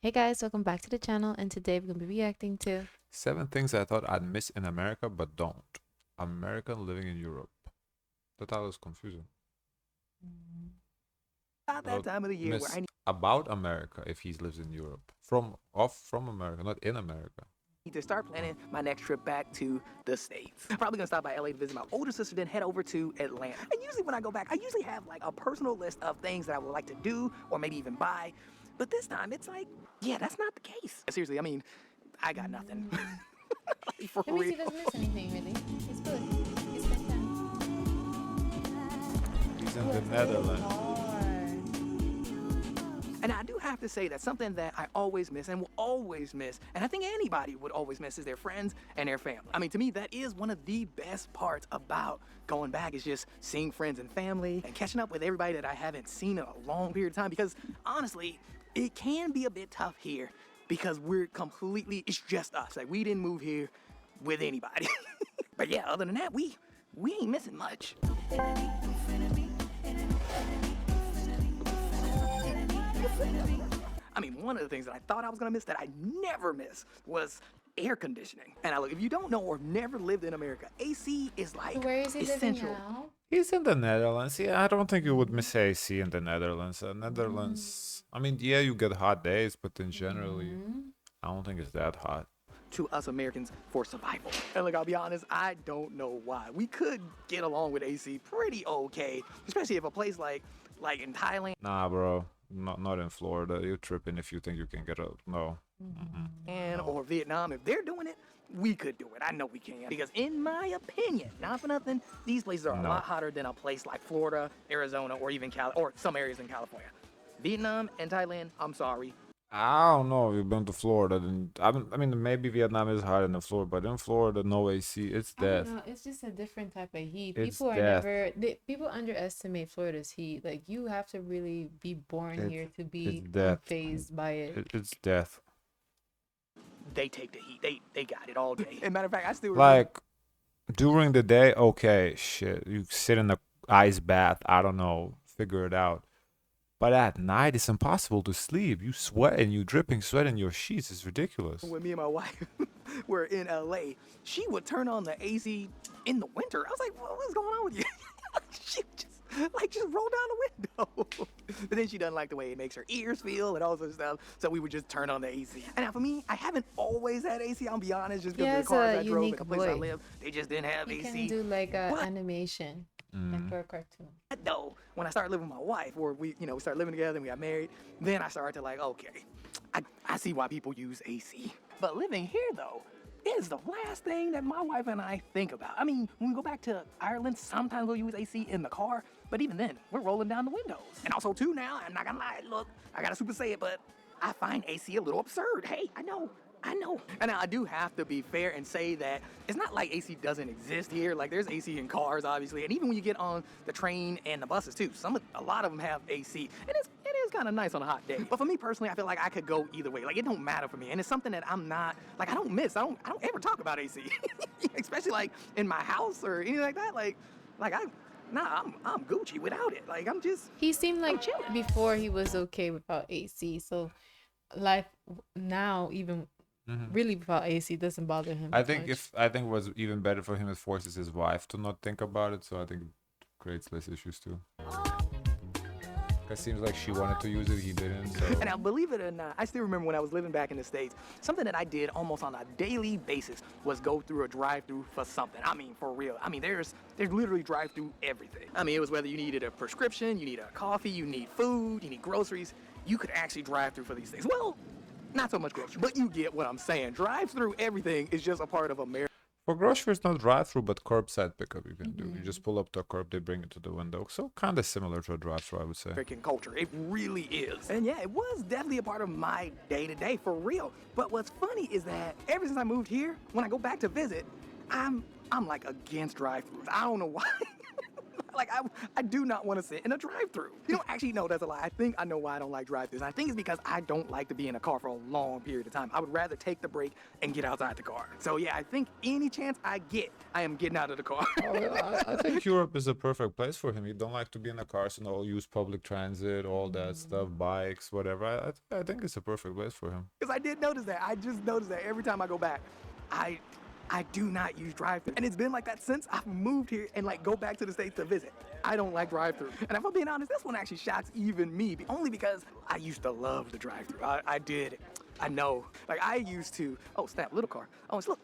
Hey guys, welcome back to the channel, and today we're going to be reacting to 7 things I thought I'd miss in America but don't. American living in Europe. That title is confusing. About that time of the year where Miss I about America if he lives in Europe. From America, not in America. need to start planning my next trip back to the States. I'm probably gonna stop by LA to visit my older sister, then head over to Atlanta. And usually when I go back, I usually have like a personal list of things that I would like to do or maybe even buy. But this time it's like, yeah, that's not the case. Seriously, I mean, I got nothing. Like, for That means real. he doesn't miss anything really. He's good. He's content. He's in the Netherlands. And I do have to say that something that I always miss and will always miss, and I think anybody would always miss, is their friends and their family. I mean, to me, that is one of the best parts about going back, is just seeing friends and family and catching up with everybody that I haven't seen in a long period of time. Because honestly, it can be a bit tough here because it's just us. Like, we didn't move here with anybody. But yeah, other than that, we ain't missing much. I mean, one of the things that I thought I was gonna miss that I never miss was air conditioning. And I look, if you don't know or never lived in America, AC is like So where is he essential. living now? He's in the Netherlands. Yeah, I don't think you would miss AC in the Netherlands. Netherlands, I mean, yeah, you get hot days, but in generally, I don't think it's that hot. To us Americans for survival. And look, I'll be honest, I don't know why. We could get along with AC pretty okay, especially if a place like in Thailand Nah, bro. Not in Florida. You're tripping if you think you can get a no. or Vietnam, if they're doing it, we could do it. I know we can. Because in my opinion, not for nothing, these places are a No. lot hotter than a place like Florida, Arizona, or even or some areas in California. Vietnam and Thailand, I'm sorry. I don't know. You've been to Florida, then I mean, maybe Vietnam is hotter than Florida, but in Florida, no AC. It's I don't death. know. It's just a different type of heat. It's People are death. people underestimate Florida's heat. Like, you have to really be born It's- here to be it's death. unfazed by it. It's death. They take the heat. They got it all day. And matter of fact, I still remember Like during the day, okay, shit. You sit in a ice bath. I don't know. Figure it out. But at night, it's impossible to sleep. You sweat and you dripping sweat in your sheets. It's ridiculous. when me and my wife were in LA, she would turn on the AC in the winter. I was like, what's going on with you? She would just roll down the window. But then she doesn't like the way it makes her ears feel and all sorts of stuff. So we would just turn on the AC. And now for me, I haven't always had AC, I'll be honest, just because Yeah, of it's the cars a I drove and unique the place I voice. live, they just didn't have You AC. can do like a But- animation, like for a cartoon. Though, when I started living with my wife, or we started living together and we got married, then I started to like, okay, I see why people use AC. But living here though, is the last thing that my wife and I think about. I mean, when we go back to Ireland, sometimes we'll use AC in the car, but even then, we're rolling down the windows. And also too now, I'm not gonna lie, look, I gotta super say it, but I find AC a little absurd. Hey, I know. And I do have to be fair and say that it's not like AC doesn't exist here. Like, there's AC in cars, obviously, and even when you get on the train and the buses too, a lot of them have AC, and it is kind of nice on a hot day. But for me personally, I feel like I could go either way. Like, it don't matter for me, and it's something that I'm not like, I don't miss. I don't ever talk about AC, especially like in my house or anything like that. I'm Gucci without it. Like, I'm just. He seemed like chilling. before he was okay without AC. So life now, even really without AC, doesn't bother him. I that think much. what's even better for him, it forces his wife to not think about it. So I think it creates less issues too. It seems like she wanted to use it, he didn't. So. And now, believe it or not, I still remember when I was living back in the States, something that I did almost on a daily basis was go through a drive-through for something. I mean, for real. I mean, there's literally drive-through everything. I mean, it was whether you needed a prescription, you need a coffee, you need food, you need groceries. You could actually drive through for these things. Well, not so much groceries, but you get what I'm saying. Drive-through everything is just a part of America. For groceries, not drive-through, but curbside pickup you can do. You just pull up to a curb, they bring it to the window. So kind of similar to a drive-through, I would say. American culture. It really is. And yeah, it was definitely a part of my day-to-day, for real. But what's funny is that ever since I moved here, when I go back to visit, I'm like against drive-thrus. I don't know why. Like, I do not want to sit in a drive-thru. You know, actually, no, that's a lie. I think I know why I don't like drive-thrus. I think it's because I don't like to be in a car for a long period of time. I would rather take the break and get outside the car. So yeah, I think any chance I get, I am getting out of the car. Oh, yeah, I think Europe is a perfect place for him. You don't like to be in a car, so no, use public transit, all that stuff, bikes, whatever. I think it's a perfect place for him. Because I did notice that. I just noticed that every time I go back, I do not use drive-thru. And it's been like that since I've moved here and like go back to the States to visit. I don't like drive-thru. And if I'm being honest, this one actually shocks even me, only because I used to love the drive-thru. I did. I know. Like, I used to, oh, snap, little car. Oh, it's, look,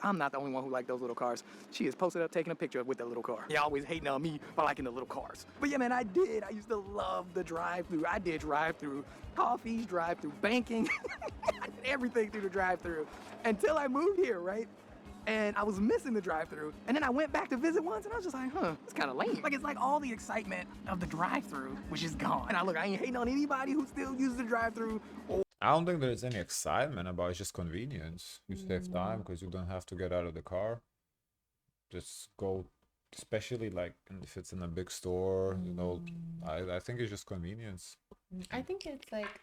I'm not the only one who liked those little cars. She is posted up taking a picture with the little car. Y'all always hating on me for liking the little cars. But yeah, man, I did. I used to love the drive-thru. I did drive-thru coffees, drive-thru banking, everything through the drive-thru until I moved here, right? And I was missing the drive-thru. And then I went back to visit once, and I was just like, it's kind of lame. Like, it's like all the excitement of the drive-thru, which is gone. And I ain't hating on anybody who still uses the drive-thru. I don't think there's any excitement about it. It's just convenience. You save time because you don't have to get out of the car. Just go, especially like if it's in a big store, you know, I think it's just convenience. I think it's like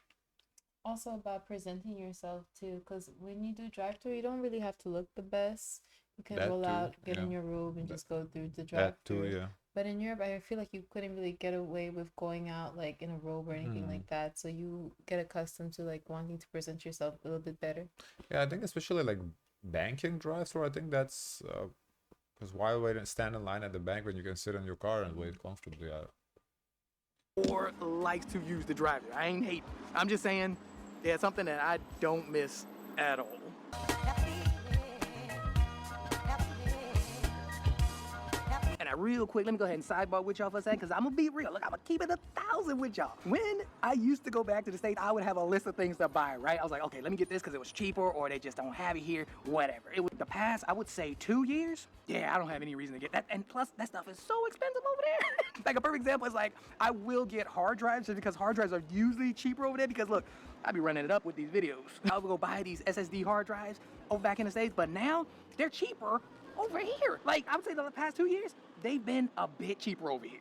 also about presenting yourself too, because when you do drive-thru, you don't really have to look the best. You can That roll too, out, get in yeah. your robe, and just go through the That drive-thru. too, yeah. But in Europe, I feel like you couldn't really get away with going out like in a robe or anything like that. So you get accustomed to like wanting to present yourself a little bit better. Yeah, I think especially like banking drive-thru, I think that's because why wait and stand in line at the bank when you can sit in your car and wait comfortably? Or likes to use the drive-thru. I ain't hating. I'm just saying, yeah, something that I don't miss at all. And real quick, let me go ahead and sidebar with y'all for a second, because I'm gonna be real. Look, I'm gonna keep it 1,000 with y'all. When I used to go back to the States, I would have a list of things to buy, right? I was like, okay, let me get this because it was cheaper, or they just don't have it here, whatever. It was the past, I would say 2 years. Yeah, I don't have any reason to get that. And plus, that stuff is so expensive over there. Like a perfect example is like, I will get hard drives just because hard drives are usually cheaper over there, because look, I be running it up with these videos. I would go buy these SSD hard drives over back in the States, but now they're cheaper over here. Like, I would say the past 2 years, they've been a bit cheaper over here.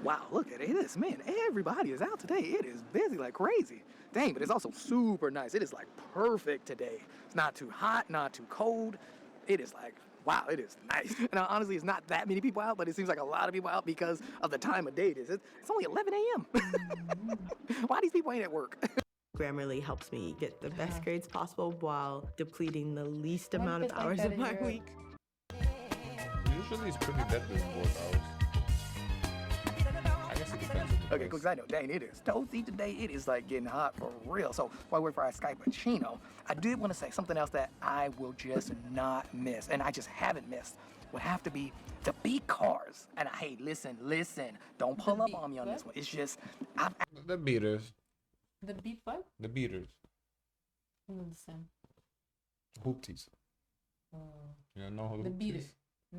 Wow, look at it. It is, man, everybody is out today. It is busy like crazy. Dang, but it's also super nice. It is like perfect today. It's not too hot, not too cold. It is like, wow, it is nice. And honestly, it's not that many people out, but it seems like a lot of people out because of the time of day it is. It's only 11 a.m. Why these people ain't at work? Grammarly helps me get the best grades possible while depleting the least amount of it's like hours that of in my Europe. week. Usually it's pretty dead during board hours. I guess it depends on the Okay, place. because I know, dang, it is toasty today. It is like getting hot for real. So while we wait for our Skype-puccino, I did want to say something else that I will just not miss, and I just haven't missed, would have to be the beat cars. And hey, listen, don't pull up on me on this one. It's just, The beaters. The beat what? The beaters. I don't understand. Hoopties. You don't know what The hoopties beater. is?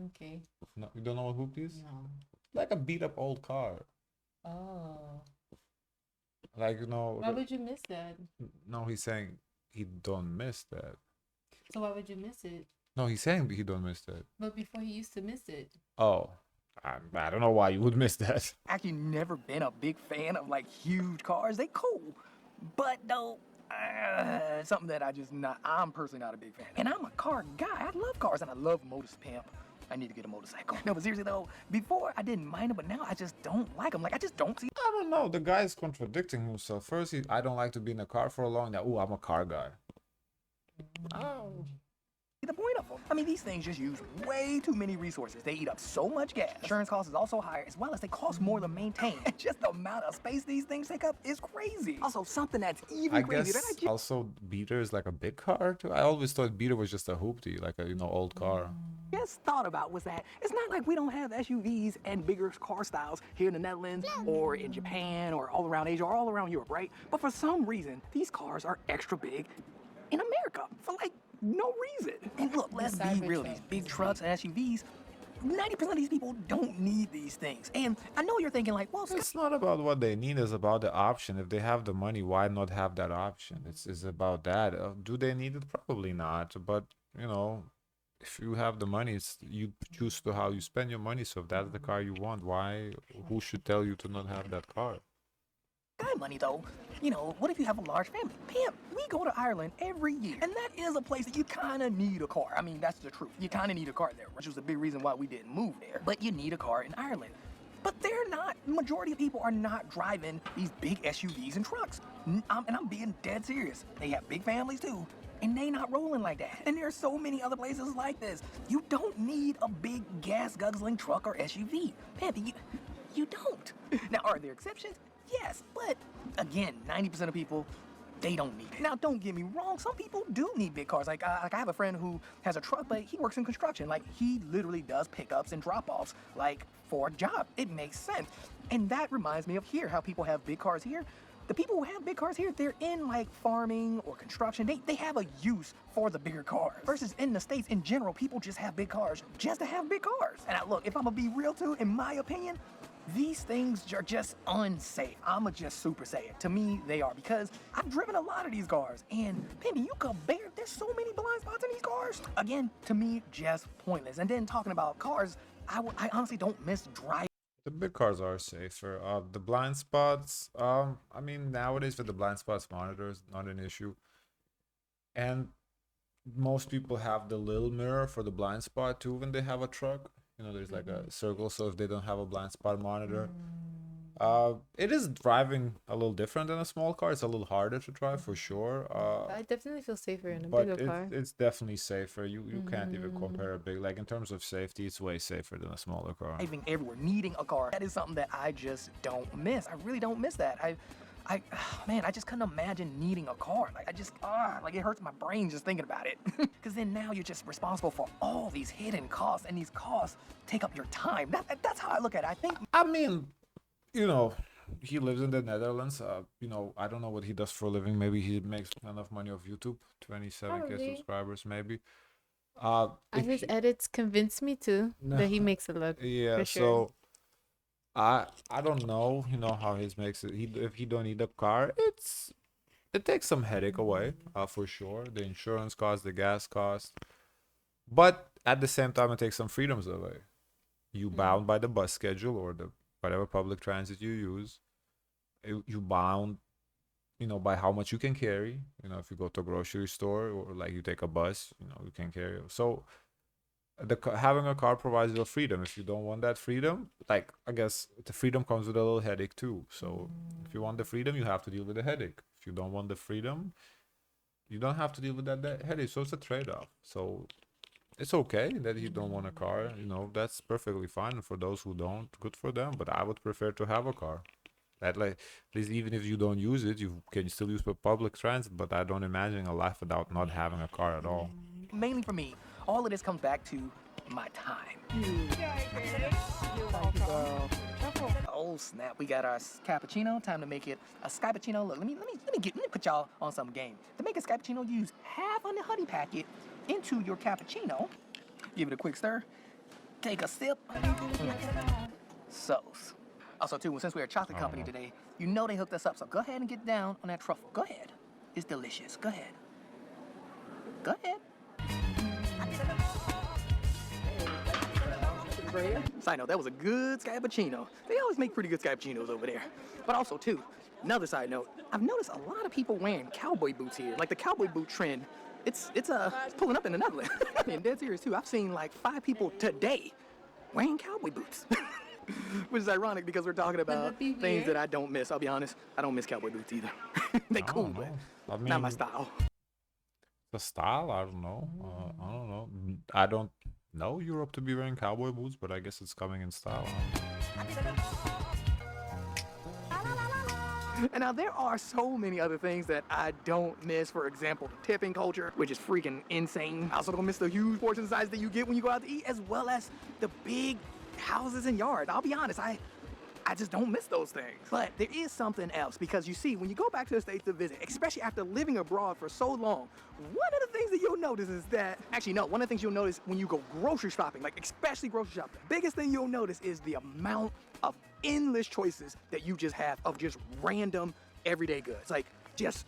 Okay. No, you don't know what hoopties is? No. Like a beat up old car. Oh. Like, you know. Why would you miss that? No, he's saying he don't miss that. So why would you miss it? No, he's saying he don't miss that. But before he used to miss it. Oh. I don't know why you would miss that. actually never been a big fan of like huge cars. They cool, but though something that I'm personally not a big fan. And I'm a car guy. I love cars and I love motors, pimp. I need to get a motorcycle. No, but seriously though, before I didn't mind them, but now I just don't like them. Like I just don't see. I don't know. The guy's contradicting himself. First, I don't like to be in a car for a long time. Oh, I'm a car guy. Oh. The point of them. I mean, these things just use way too many resources. They eat up so much gas. Insurance cost is also higher, as well as they cost more to maintain. And just the amount of space these things take up is crazy. Also, something that's even I crazier guess than also Beater is like a big car too. I always thought Beater was just a hoopty, like a old car. just thought about was that it's not like we don't have SUVs and bigger car styles here in the Netherlands or in Japan or all around Asia or all around Europe, right? But for some reason, these cars are extra big in America for like no reason. And look, let's be real, these big trucks and SUVs, 90% of these people don't need these things. And I know you're thinking like, well, It's not about what they need, it's about the option. If they have the money, why not have that option? It's about that. Do they need it? Probably not. But, you know, if you have the money, it's you choose to how you spend your money. So if that's the car you want, why? Who should tell you to not have that car? Guy money though, you know, what if you have a large family? Pam, we go to Ireland every year, and that is a place that you kind of need a car. I mean, that's the truth. You kind of need a car there, which was a big reason why we didn't move there. But you need a car in Ireland. But they're not, majority of people are not driving these big SUVs and trucks. And I'm being dead serious. They have big families too, and they not rolling like that. And there are so many other places like this. You don't need a big gas guzzling truck or SUV. Pam, you don't. Now, are there exceptions? Yes, but again, 90% of people, they don't need it. Now, don't get me wrong, some people do need big cars. Like I have a friend who has a truck, but he works in construction. Like, he literally does pickups and drop-offs, like, for a job. It makes sense. And that reminds me of here, how people have big cars here. The people who have big cars here, they're in, like, farming or construction. They have a use for the bigger cars. Versus in the States, in general, people just have big cars just to have big cars. And look, if I'm gonna be real too, in my opinion, these things are just unsafe. I'ma just super say it. To me, they are, because I've driven a lot of these cars, and baby, you could bear, there's so many blind spots in these cars. Again, to me, just pointless. And then talking about cars, I honestly don't miss driving. The big cars are safer. The blind spots, I mean, nowadays with the blind spots monitors, not an issue. And most people have the little mirror for the blind spot too when they have a truck. You know, there's like a circle, so if they don't have a blind spot monitor, it is driving a little different than a small car. It's a little harder to drive for sure. I definitely feel safer in a But bigger car. it's definitely safer. You can't even compare a big, like in terms of safety, it's way safer than a smaller car. Driving everywhere, needing a car. That is something that I just don't miss. I really don't miss that. Man, I just couldn't imagine needing a car. Like, like it hurts my brain just thinking about it. Because then now you're just responsible for all these hidden costs, and these costs take up your time. That's how I look at it. I think. I mean, you know, he lives in the Netherlands. You know, I don't know what he does for a living. Maybe he makes enough money off YouTube. 27K Probably. subscribers, maybe. And If his he- edits convince me too that he makes a lot. yeah, for sure. so I don't know, you know, how he makes it. If he don't need a car, it takes some headache away, for sure. The insurance cost, the gas cost, but at the same time, it takes some freedoms away. You bound by the bus schedule or the whatever public transit you use. You bound, you know, by how much you can carry. You know, if you go to a grocery store or like you take a bus, you know, you can carry. So having a car provides you a freedom. If you don't want that freedom, like I guess the freedom comes with a little headache too. So if you want the freedom, you have to deal with the headache. If you don't want the freedom, you don't have to deal with that headache. So it's a trade-off. So it's okay that you don't want a car. You know, that's perfectly fine. And for those who don't, good for them. But I would prefer to have a car. That, like, at least even if you don't use it, you can still use public transit. But I don't imagine a life without not having a car at all. Mainly for me, all of this comes back to my time. Oh snap! We got our cappuccino. Time to make it a skypuccino. Look, let me put y'all on some game. To make a skypuccino, use half of the honey packet into your cappuccino. Give it a quick stir. Take a sip. So, also too, since we're a chocolate company today, you know they hooked us up. So go ahead and get down on that truffle. Go ahead. It's delicious. Go ahead. Go ahead. Side note, that was a good scappuccino. They always make pretty good scappuccinos over there. But also, too, another side note, I've noticed a lot of people wearing cowboy boots here. Like the cowboy boot trend, it's pulling up in the Netherlands. And dead serious, too. I've seen like 5 people today wearing cowboy boots. Which is ironic because we're talking about that be things weird? that I don't miss. I'll be honest, I don't miss cowboy boots either. They cool, don't but know. I not my mean, style. the style, I don't know. I don't know. I don't know Europe to be wearing cowboy boots, but I guess it's coming in style. And now there are so many other things that I don't miss. For example, the tipping culture, which is freaking insane. I also don't miss the huge portion size that you get when you go out to eat, as well as the big houses and yards. I'll be honest, I just don't miss those things. But there is something else, because you see, when you go back to the States to visit, especially after living abroad for so long, one of the things that you'll notice is that, actually no, one of the things you'll notice when you go grocery shopping, like especially grocery shopping, the biggest thing you'll notice is the amount of endless choices that you just have of just random everyday goods. Like just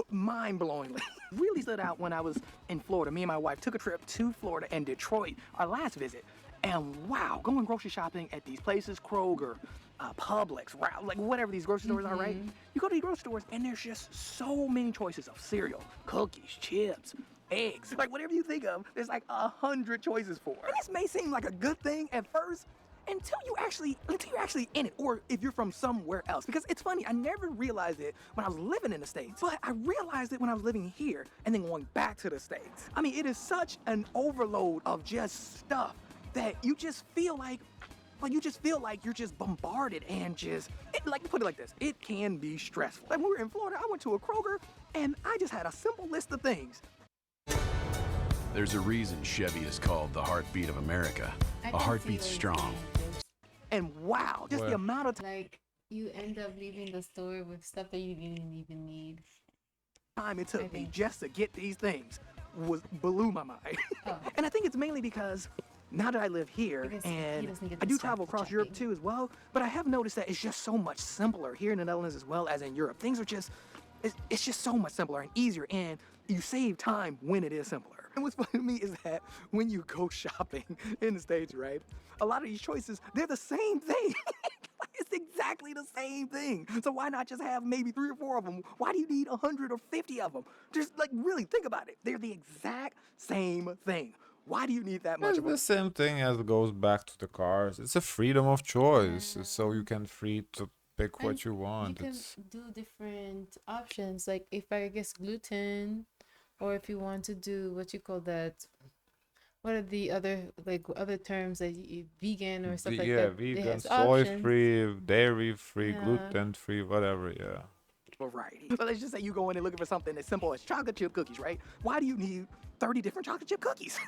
mind-blowingly. Really stood out when I was in Florida. Me and my wife took a trip to Florida and Detroit, our last visit. And wow, going grocery shopping at these places, Kroger, Publix, like whatever these grocery stores are, right? You go to these grocery stores and there's just so many choices of cereal, cookies, chips, eggs, like whatever you think of, there's like 100 choices for. And this may seem like a good thing at first, until you're actually in it, or if you're from somewhere else. Because it's funny, I never realized it when I was living in the States, but I realized it when I was living here and then going back to the States. I mean, it is such an overload of just stuff that you just feel like you're just bombarded and like, put it like this, it can be stressful. Like when we were in Florida, I went to a Kroger and I just had a simple list of things. There's a reason Chevy is called the heartbeat of America. A heartbeat strong. And wow, just the amount of like you end up leaving the store with stuff that you didn't even need. time it took me just to get these things blew my mind. And I think it's mainly because now that I live here and I do travel across Europe too as well, but I have noticed that it's just so much simpler here in the Netherlands as well as in Europe. Things are just, it's just so much simpler and easier, and you save time when it is simpler. And what's funny to me is that when you go shopping in the States, right, a lot of these choices, they're the same thing. It's exactly the same thing. So why not just have maybe 3 or 4 of them? Why do you need 100 or 50 of them? Just like really think about it. They're the exact same thing. Why do you need that much It's of the them? same thing as it goes back to the cars. It's a freedom of choice. So you can free to pick what you want. You can do different options. Like if I guess gluten, or if you want to do what you call that. What are the other terms that vegan or stuff like yeah, that? vegan, Has soy options. free, dairy free, Yeah. gluten free, whatever. Yeah. Variety. But let's just say you go in and looking for something as simple as chocolate chip cookies, right? Why do you need 30 different chocolate chip cookies?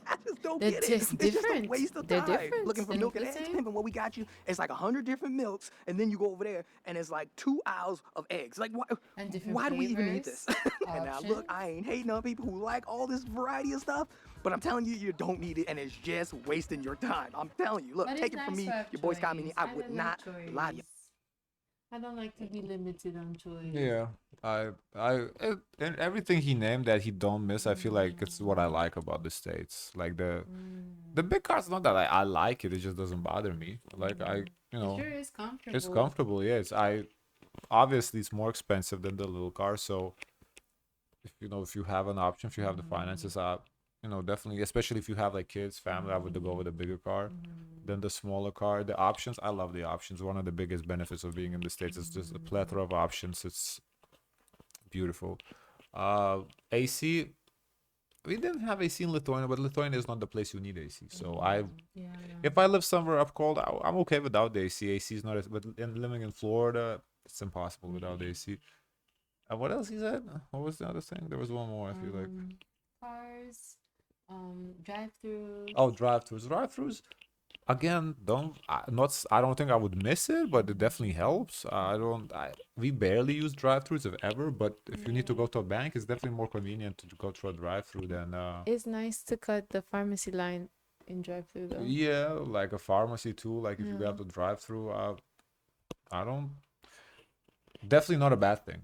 I just don't They're get it. just It's just a different. waste of They're time. different. Looking for And milk and the eggs, same. pimping what we got you. It's like 100 different milks, and then you go over there and it's like 2 aisles of eggs. Like And different why do we even need this? flavors, And now look, I ain't hating on people who like all this variety of stuff, but I'm telling you, you don't need it, and it's just wasting your time. I'm telling you, look, But take it's it from nice me, to have your boy's comedy. choice. I I would don't not like lie to you. choice. I don't like to be limited on choice. Yeah. And everything he named that he don't miss, I feel like it's what I like about the States. Like the big cars, not that I like it, it just doesn't bother me. Like It sure is comfortable. it's comfortable. Yeah, obviously it's more expensive than the little car. So if you have an option, if you have the finances, definitely, especially if you have like kids, family, I would go with a bigger car than the smaller car. The options, I love the options. One of the biggest benefits of being in the States is just a plethora of options. It's beautiful. AC, we didn't have AC in Lithuania, but Lithuania is not the place you need AC. So if I live somewhere up cold, I'm okay without the AC. AC is not but living in Florida, it's impossible without the AC. And what else he said? What was the other thing? There was one more, I feel like. Cars, drive-throughs. Oh, drive-throughs. Drive-throughs. Again, I don't think I would miss it, but it definitely helps. We barely use drive-throughs if ever, but if you need to go to a bank, it's definitely more convenient to go through a drive-through than It's nice to cut the pharmacy line in drive-through though. yeah, like a pharmacy too. Like if you have to drive through, I don't. Definitely not a bad thing.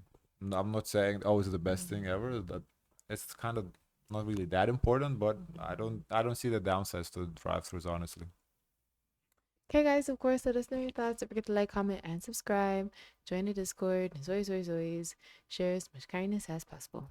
I'm not saying it's the best thing ever. That it's kind of not really that important, but I don't see the downsides to drive-throughs, honestly. Okay, guys, of course, let us know your thoughts. Don't forget to like, comment, and subscribe. Join the Discord. Share as much kindness as possible.